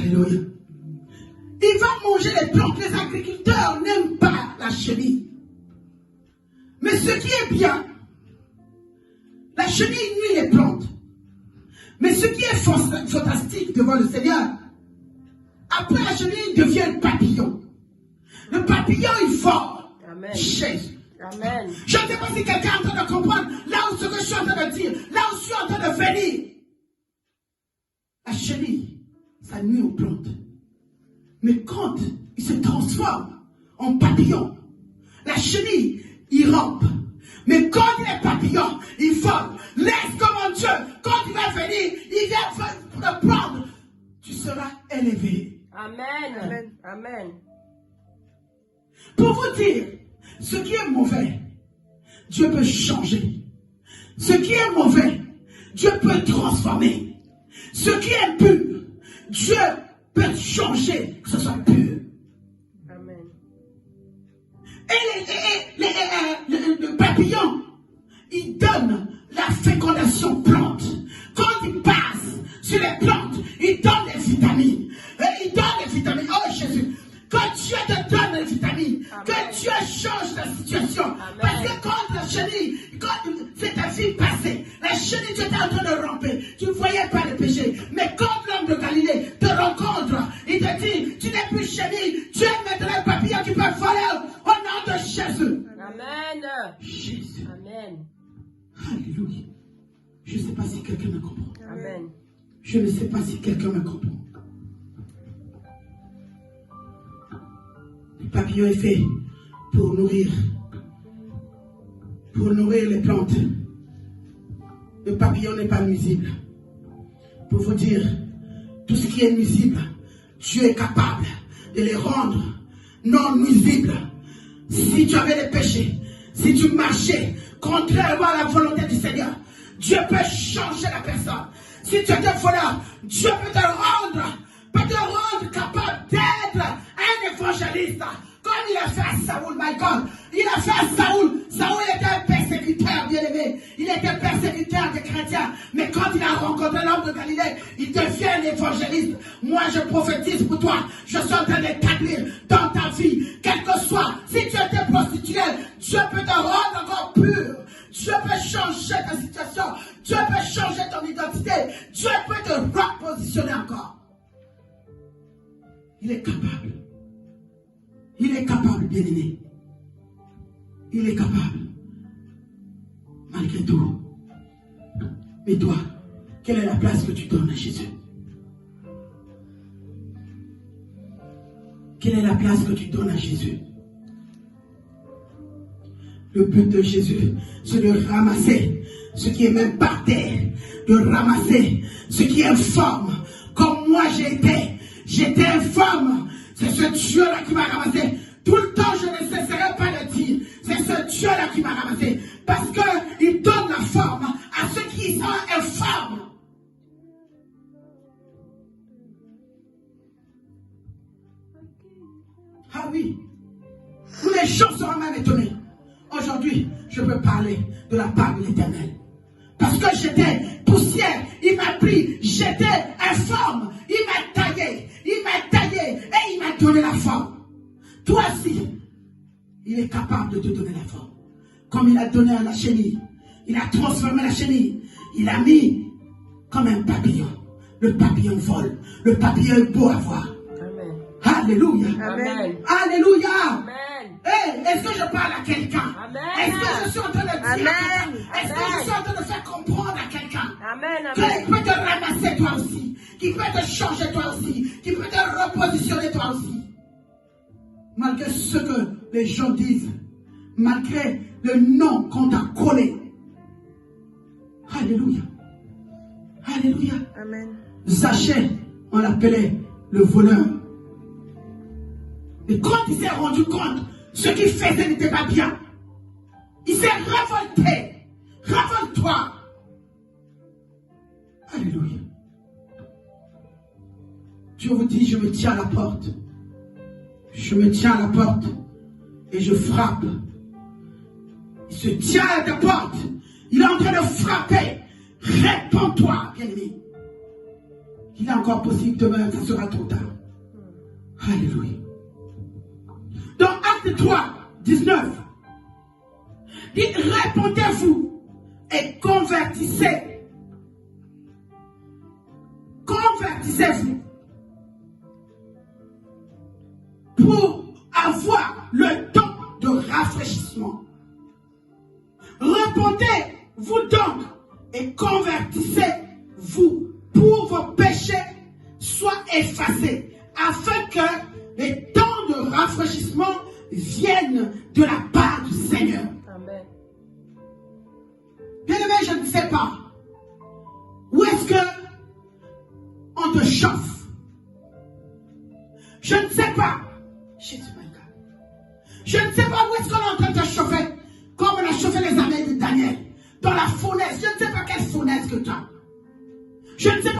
Alléluia. Il va manger les plantes. Les agriculteurs n'aiment pas la chenille. Mais ce qui est bien, la chenille nuit les plantes. Mais ce qui est fantastique devant le Seigneur, après la chenille, il devient le papillon. Le papillon, il vole chez Jésus. Amen. Je ne sais pas si quelqu'un est en train de comprendre là où ce que je suis en train de dire, là où je suis en train de venir. La chenille, ça nuit aux plantes. Mais quand il se transforme en papillon, la chenille, il rampe. Mais quand il est papillon, il vole. Laisse comme Dieu, quand il va venir, il vient te prendre. Tu seras élevé. Amen. Amen. Amen. Pour vous dire, ce qui est mauvais, Dieu peut changer. Ce qui est mauvais, Dieu peut transformer. Ce qui est pur, Dieu peut changer, que ce soit pur. Amen. Et le papillon, il donne la fécondation plante. Quand il passe sur les plantes, il donne des vitamines. Et il donne des vitamines. Oh Jésus, que Dieu te donne des vitamines. Amen. Que Dieu change ta situation. Amen. Parce que quand la chenille, quand c'est ta vie passée, la chenille, tu étais en train de ramper. Tu ne voyais pas le péché. Mais quand l'homme de Galilée te rencontre, il te dit, tu n'es plus chenille. Tu es maintenant un papillon qui peut voler au nom de Jésus. Amen. Jésus. Amen. Alléluia. Je ne sais pas si quelqu'un me comprend. Amen. Je ne sais pas si quelqu'un me comprend. Le papillon est fait pour nourrir les plantes. Le papillon n'est pas nuisible. Pour vous dire, tout ce qui est nuisible, Dieu est capable de les rendre non nuisibles. Si tu avais des péchés, si tu marchais contrairement à la volonté du Seigneur, Dieu peut changer la personne. Si tu étais voleur, Dieu peut te rendre capable d'être un évangéliste. Comme il a fait à Saoul, my God. Il a fait à Saoul. Saoul était un persécuteur, bien aimé. Il était persécuteur des chrétiens. Mais quand il a rencontré l'homme de Galilée, il devient un évangéliste. Moi, je prophétise pour toi. Je suis en train d'établir dans ta vie, quel que soit, si tu étais prostituée, Dieu peut te rendre encore pur. Dieu peut changer ta situation. Dieu peut changer ton identité. Dieu peut te repositionner encore. Il est capable. Il est capable, bien-aimé. Il est capable. Malgré tout. Mais toi, quelle est la place que tu donnes à Jésus? Quelle est la place que tu donnes à Jésus? Le but de Jésus, c'est de ramasser ce qui est même par terre, de ramasser ce qui est informe. Comme moi j'étais informe. C'est ce Dieu-là qui m'a ramassé. Tout le temps, je ne cesserai pas de dire, c'est ce Dieu-là qui m'a ramassé. Parce qu'il donne la forme à ceux qui sont informes. Ah oui. Où les gens seront même étonnés. Aujourd'hui, je peux parler de la part de l'Éternel. Parce que j'étais poussière, il m'a pris, j'étais informe, il m'a taillé, et il m'a donné la forme. Toi aussi, il est capable de te donner la forme. Comme il a donné à la chenille, il a transformé la chenille, il a mis comme un papillon. Le papillon vole, le papillon est beau à voir. Amen. Alléluia. Amen. Alléluia. Amen. Hey, est-ce que je parle à quelqu'un? Est-ce que je suis en train de dire à quelqu'un? Est-ce que je suis en train de faire comprendre à quelqu'un? Amen. Qu'il peut te ramasser toi aussi, qu'il peut te changer toi aussi, qu'il peut te repositionner toi aussi. Malgré ce que les gens disent, malgré le nom qu'on t'a collé. Alléluia. Alléluia. Amen. Zachée, on l'appelait le voleur. Et quand il s'est rendu compte, ce qu'il faisait n'était pas bien, il s'est révolté. Révolte-toi. Alléluia. Dieu vous dit, je me tiens à la porte. Je me tiens à la porte et je frappe. Il se tient à ta porte. Il est en train de frapper. Réponds-toi, bien-aimé. qu'il est encore possible demain, ça sera trop tard. Alléluia. Dans Acte 3, 19, dit répondez-vous et convertissez. Convertissez-vous pour avoir le temps de rafraîchissement. Répondez-vous donc et convertissez-vous pour vos péchés soient effacés, afin que les temps de rafraîchissement viennent de la part du Seigneur. Amen. Bien-aimé, je ne sais pas où est-ce que on te chauffe. Je ne sais pas. Je ne sais pas où est-ce qu'on est en train de te chauffer, comme on a chauffé les années de Daniel, dans la fournaise. Je ne sais pas quelle fournaise que tu as. Je ne sais pas.